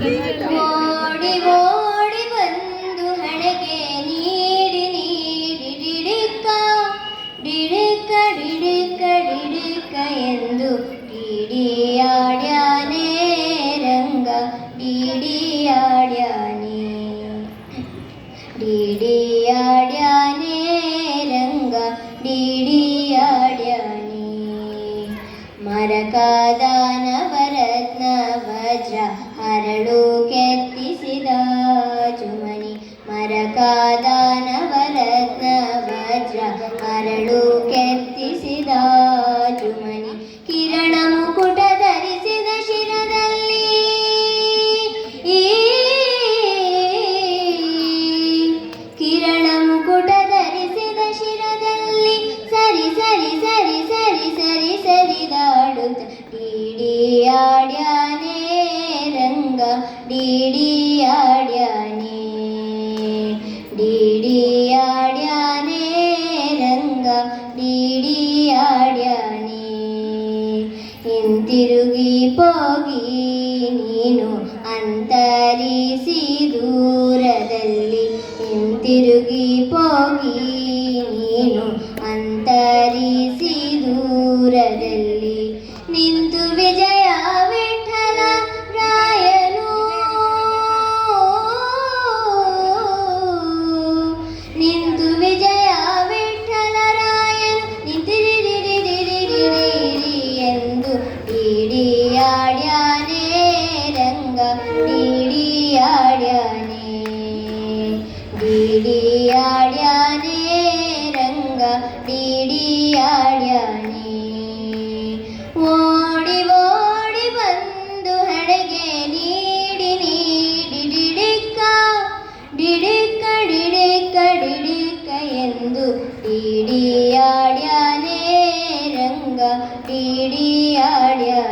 ಓಡಿ ಓಡಿ ಬಂದು ಹಣೆಗೆ ನೀಡಿ ನೀಡಿ ಡಿಡಿಕ್ಕ ಡಿಡಿಕ್ಕ ಡಿಡಿಕ್ಕ ಡಿಡಿಕ್ಕ ಎಂದು ಡಿಡಿಯಾಡ್ಯಾನೆ ರಂಗ ಡಿಡಿಯಾಡ್ಯಾನೆ ಡಿಡಿಯಾಡ್ಯಾನೆ ರಂಗ ಡಿಡಿಯಾಡ್ಯಾನೆ ಮರಕಾದ ನವರತ್ನ ವಜ್ರ ಹರಳು ಕೆತ್ತಿಸಿದ ಚುಮನಿ ಮರಕಾದ ನವರತ್ನ ವಜ್ರ ಹರಳು ಕೆತ್ತಿಸಿದ ಚುಮನಿ ಕಿರಣ ಮುಕುಟ ಧರಿಸಿದ ಶಿರದಲ್ಲಿ ಕಿರಣ ಮುಕುಟ ಧರಿಸಿದ ಶಿರದಲ್ಲಿ ಸರಿ ಸರಿ ಸರಿ ಸರಿ ಸರಿ ಸರಿದಾಡುತ್ತ ಡಿಡಿಯಾಡ್ಯಾನೆ ರಂಗ ಡಿಡಿಯಾಡ್ಯಾನೆ ಡಿಡಿಯಾಡ್ಯಾನೆ ರಂಗ ಡಿಡಿಯಾಡ್ಯಾನೆ ಹಿಂತಿರುಗಿ ಹೋಗಿ ನೀನು ಅಂತರಿಸಿ ದೂರದಲ್ಲಿ ಹಿಂತಿರುಗಿ ಹೋಗಿ ನೀನು ಅಂತರಿಸಿ ದೂರದಲ್ಲಿ ನಿಂತು ವಿಜಯ ವಿಠಲ ರಾಯನು ನಿಂತು ವಿಜಯ ವಿಠಲ ರಾಯನು ನಿಂತಿರಿರಿರಿರಿರಿರಿ ಎಂದು ಡಿಡಿಯಾಡ್ಯಾನೆ ರಂಗ ಡಿಡಿಯಾಡ್ಯಾನೆ ಡಿಡಿಯಾಡ್ಯಾನೆ ರಂಗ ಡಿಡಿಯಾಡ್ಯಾನೆ ಓಡಿ ಓಡಿ ಬಂದು ಹಣೆಗೆ ನೀಡಿ ನೀಡಿ ಡಿಡಿಕ್ಕ ಡಿಡಿಕ್ಕ ಡಿಡಿಕ್ಕ ಡಿಡಿಕ್ಕ ಎಂದು ಡಿಡಿಯಾಡ್ಯಾನೆ ರಂಗ ಡಿಡಿಯಾಡ್ಯಾನೆ